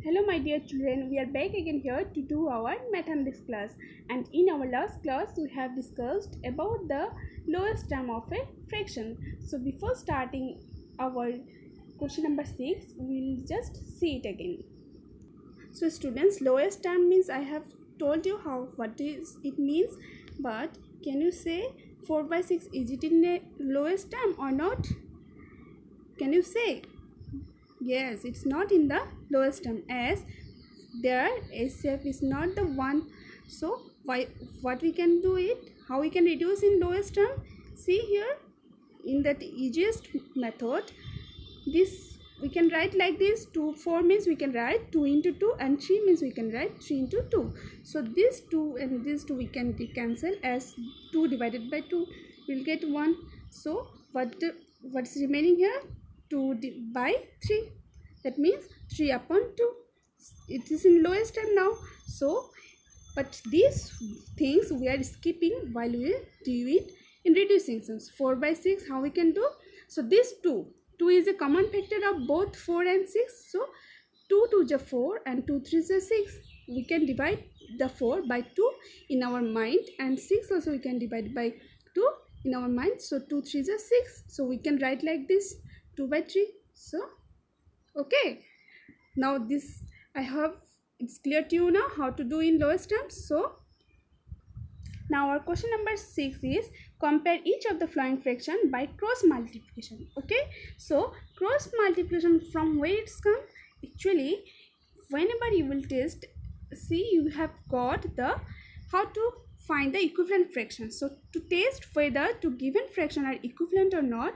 Hello my dear children, we are back again here to do our mathematics class, and in our last class we have discussed about the lowest term of a fraction. So before starting our question number 6, we'll just see it again. So students, lowest term means I have told you what is it means, but can you say 4 by 6 is it in a lowest term or not? Can you say? Yes, it's not in the lowest term as their SF is not the one. So why what we can do it? How we can reduce in lowest term? See here, in that easiest method, this we can write like this. 2 4 means we can write 2 into 2, and 3 means we can write 3 into 2. So this 2 and this 2 we can cancel, as 2 divided by 2 will get 1. So what's remaining here? 2 by 3, that means 3 upon 2. It is in lowest term now. So but these things we are skipping while we do it in reducing sums. 4 by 6, how we can do? So this 2 is a common factor of both 4 and 6. So 2 2 is 4 and 2 3 is 6. We can divide the 4 by 2 in our mind, and 6 also we can divide by 2 in our mind. So 2 3 is 6. So we can write like this, 2 by 3. So okay, now this I have it's clear to you now how to do in lowest terms. So now our question number 6 is compare each of the following fraction by cross multiplication. Okay, so cross multiplication, from where it's come? Actually, whenever you will test, see you have got the how to find the equivalent fraction. So to test whether two given fraction are equivalent or not,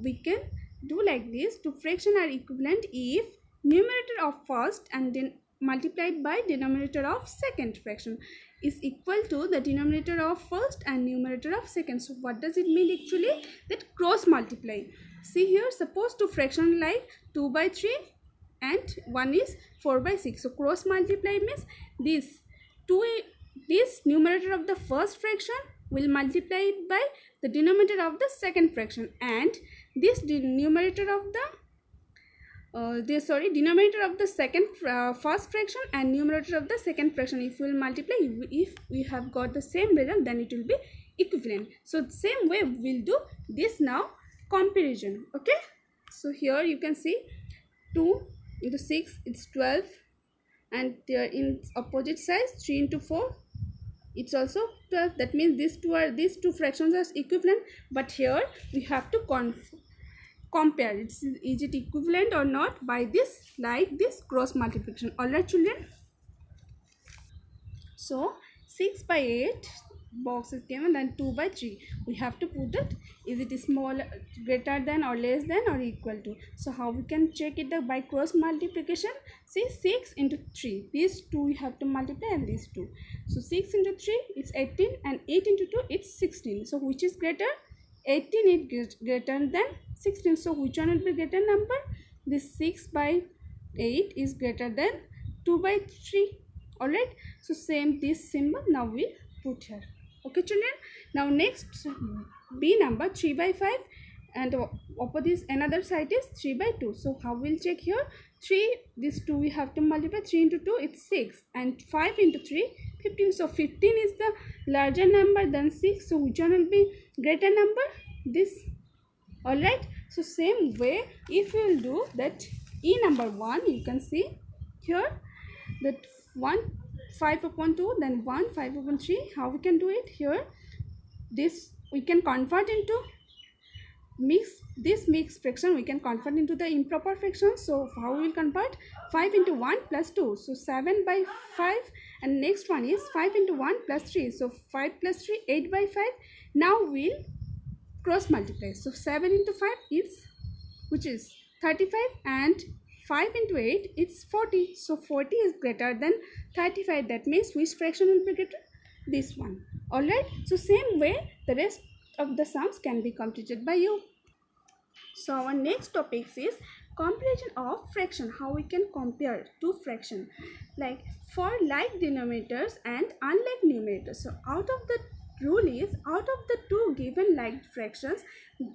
we can do like this. Two fraction are equivalent if numerator of first and then multiplied by denominator of second fraction is equal to the denominator of first and numerator of second. So what does it mean actually? That cross multiply. See here, suppose two fraction like 2 by 3 and one is 4 by 6. So cross multiply means this numerator of the first fraction will multiply it by the denominator of the second fraction, and this denominator of the denominator of the first fraction and numerator of the second fraction, if we will multiply, if we have got the same result, then it will be equivalent. So same way we'll do this now, comparison. Okay, so here you can see 2 into 6 it's 12, and in opposite sides 3 into 4 it's also 12. That means these two fractions are equivalent, but here we have to compare is it equivalent or not by this, like this cross multiplication. All right children, so 6 by 8 box is given, then 2 by 3 we have to put it, is it small, greater than or less than or equal to. So how we can check it by cross multiplication? See, 6 into 3, these two we have to multiply, and these two. So 6 into 3 is 18, and 8 into 2 it's 16. So which is greater? 18 is greater than 16. So which one will be greater number? This 6 by 8 is greater than 2 by 3. Alright, so same this symbol now we put here. Okay children, now next B number 3 by 5, and opposite another side is 3 by 2. So how we'll check here? 3, this 2 we have to multiply, 3 into 2 it's 6, and 5 into 3 15. So 15 is the larger number than 6. So which one will be greater number? This. Alright, so same way if you will do that, E number 1, you can see here that 1 5 upon 2, then 1 5 upon 3. How we can do it here? This we can convert into mixed fraction, we can convert into the improper fraction. So how we will convert? 5 into 1 plus 2, so 7 by 5, and next one is 5 into 1 plus 3, so 5 plus 3 8 by 5. Now we'll cross multiply. So 7 into 5 is, which is 35, and 5 into 8 it's 40. So 40 is greater than 35. That means which fraction will be greater? This one. Alright, so same way the rest of the sums can be completed by you. So our next topic is comparison of fraction. How we can compare two fraction, like for like denominators and unlike numerators. So out of the rule is, out of the two given like fractions,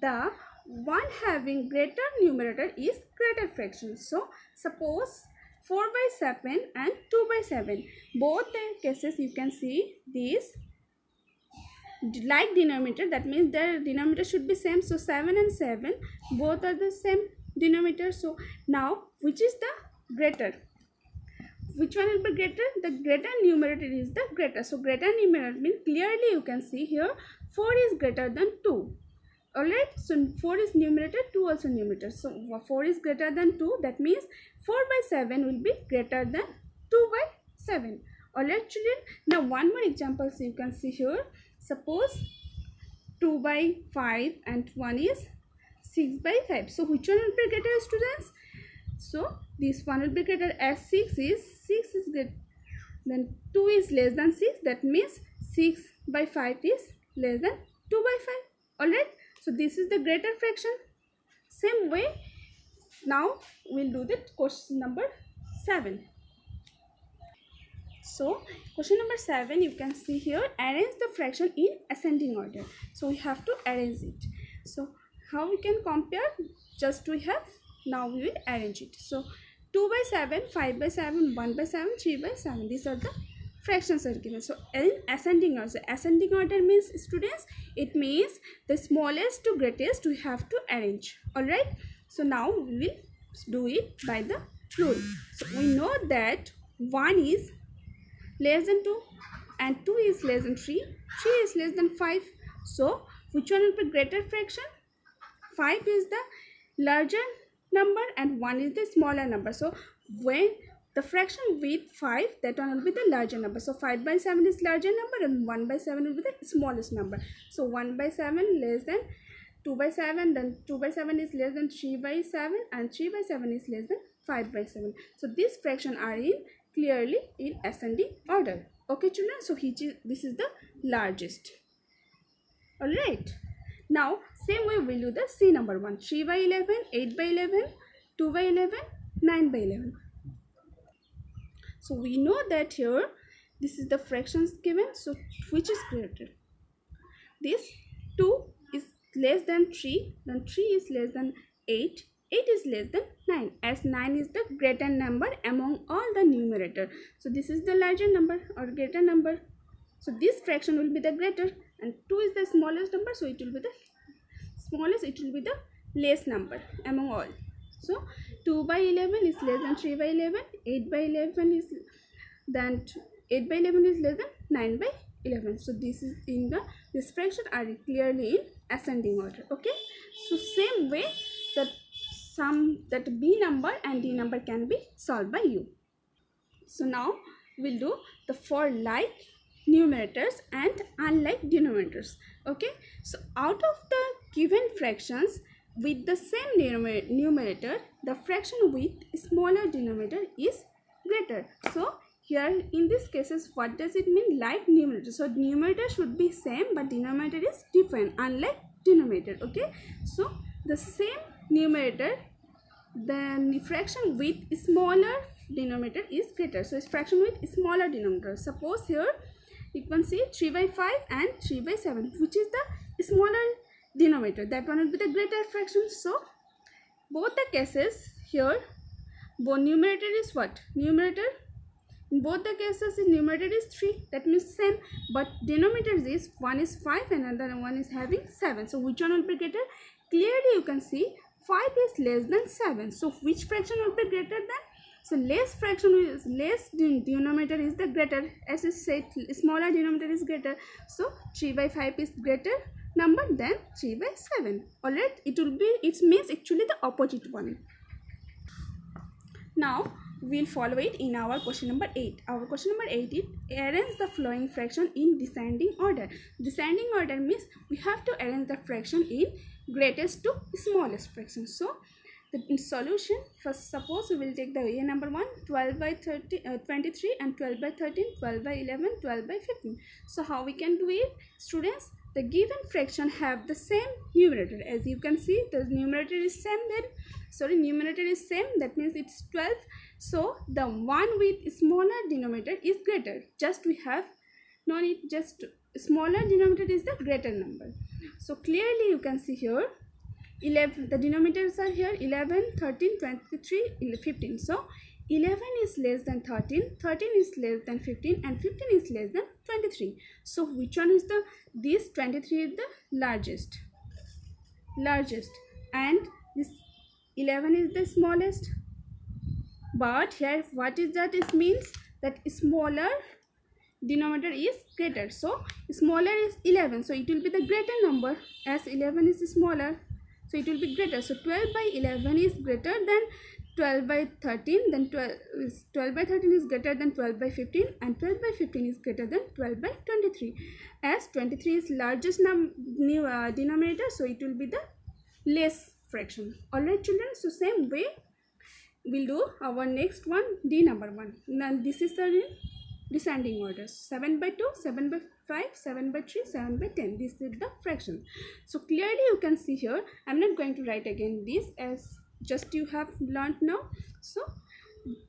the one having greater numerator is greater fraction. So suppose 4 by 7 and 2 by 7. Both the cases you can see this like denominator, that means their denominator should be same. So 7 and 7 both are the same denominator. So now which is the greater? Which one will be greater? The greater numerator is the greater. So greater numerator means clearly you can see here 4 is greater than 2. Alright, so 4 is numerator, 2 also numerator. So 4 is greater than 2, that means 4 by 7 will be greater than 2 by 7. Alright children, now one more example so you can see here. Suppose 2 by 5 and one is 6 by 5. So which one will be greater, students? So this one will be greater, as 6 is greater then 2 is less than 6, that means 6 by 5 is less than 2 by 5. Alright, so this is the greater fraction. Same way, now we'll do the question number 7. So question number 7, you can see here, arrange the fraction in ascending order. So we have to arrange it. So how we can compare? Just we have, now we will arrange it. So 2 by 7, 5 by 7, 1 by 7, 3 by 7. These are the fractions are given. So in ascending order, ascending order means, students, it means the smallest to greatest we have to arrange. Alright, so now we will do it by the rule. So we know that 1 is less than 2 and 2 is less than 3, 3 is less than 5. So which one will be greater fraction? 5 is the larger number and 1 is the smaller number. So when the fraction with 5, that one will be the larger number. So 5 by 7 is larger number and 1 by 7 will be the smallest number. So 1 by 7 less than 2 by 7, then 2 by 7 is less than 3 by 7 and 3 by 7 is less than 5 by 7. So these fractions are in clearly in ascending order. Okay children, so this is the largest. Alright, now same way we'll do the C number 1. 3 by 11, 8 by 11, 2 by 11, 9 by 11. So we know that here this is the fractions given. So which is greater? This 2 is less than 3, then 3 is less than 8, 8 is less than 9, as 9 is the greater number among all the numerator. So this is the larger number or greater number. So this fraction will be the greater and 2 is the smallest number. So it will be the smallest, it will be the less number among all. So 2 by 11 is less than 3 by 11, 8 by 11 is then 8 by 11 is less than 9 by 11. So this is in the, this fraction are clearly in ascending order. Okay, so same way that B number and D number can be solved by you. So now we'll do the for like numerators and unlike denominators. Okay, so out of the given fractions with the same numerator, the fraction with smaller denominator is greater. So here in these cases, what does it mean? Like numerator. So numerator should be same but denominator is different, unlike denominator. Okay, so the same numerator, then fraction with smaller denominator is greater. So it's fraction with smaller denominator. Suppose here you can see 3 by 5 and 3 by 7, which is the smaller denominator, that one will be the greater fraction. So both the cases here, both numerator is what? Numerator in both the cases is numerator is 3, that means same, but denominator is one is 5 and another one is having 7. So which one will be greater? Clearly you can see 5 is less than 7. So which fraction will be greater than? So less fraction is less denominator is the greater, as I said smaller denominator is greater. So 3 by 5 is greater number than 3 by 7. Alright, it means actually the opposite one. Now we'll follow it in our question number 8. Our question number 8 is arrange the following fraction in descending order. Descending order means we have to arrange the fraction in greatest to smallest fraction. So the solution, first suppose we will take the A number 1, 12 by 23 and 12 by 13, 12 by 11, 12 by 15. So how we can do it, students? The given fraction have the same numerator. As you can see, the numerator is same there. Sorry, numerator is same, that means it's 12. So the one with smaller denominator is greater. Just we have no need, just smaller denominator is the greater number. So clearly you can see here 11, the denominators are here 11, 13, 23, 15. So 11 is less than 13, 13 is less than 15, and 15 is less than 23. So which one is the, this 23 is the largest, and this 11 is the smallest. But here what is that, it means that smaller denominator is greater, so smaller is 11, so it will be the greater number, as 11 is smaller, so it will be greater. So 12 by 11 is greater than 12 by 13, then 12 by 13 is greater than 12 by 15, and 12 by 15 is greater than 12 by 23, as 23 is largest denominator, so it will be the less fraction. Alright children, so same way we'll do our next one, D number 1. Now this is the descending orders: 7 by 2, 7 by 5, 7 by 3, 7 by 10. This is the fraction. So clearly you can see here, I'm not going to write again this, as just you have learned now. So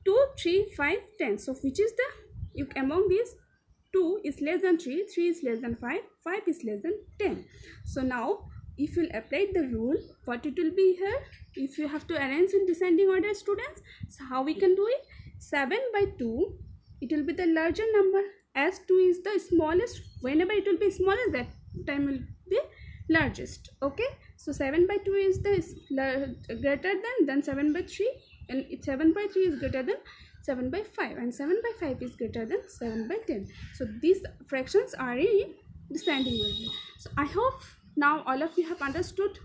2, 3, 5, 10. So which is the, among these, 2 is less than 3, 3 is less than 5, 5 is less than 10. So now if you apply the rule, what it will be here, if you have to arrange in descending order, students, so how we can do it? 7 by 2, it will be the larger number, as 2 is the smallest. Whenever it will be smaller, that time will be largest. Okay, so 7 by 2 is the greater than 7 by 3, and 7 by 3 is greater than 7 by 5, and 7 by 5 is greater than 7 by 10. So these fractions are in descending order. So I hope now all of you have understood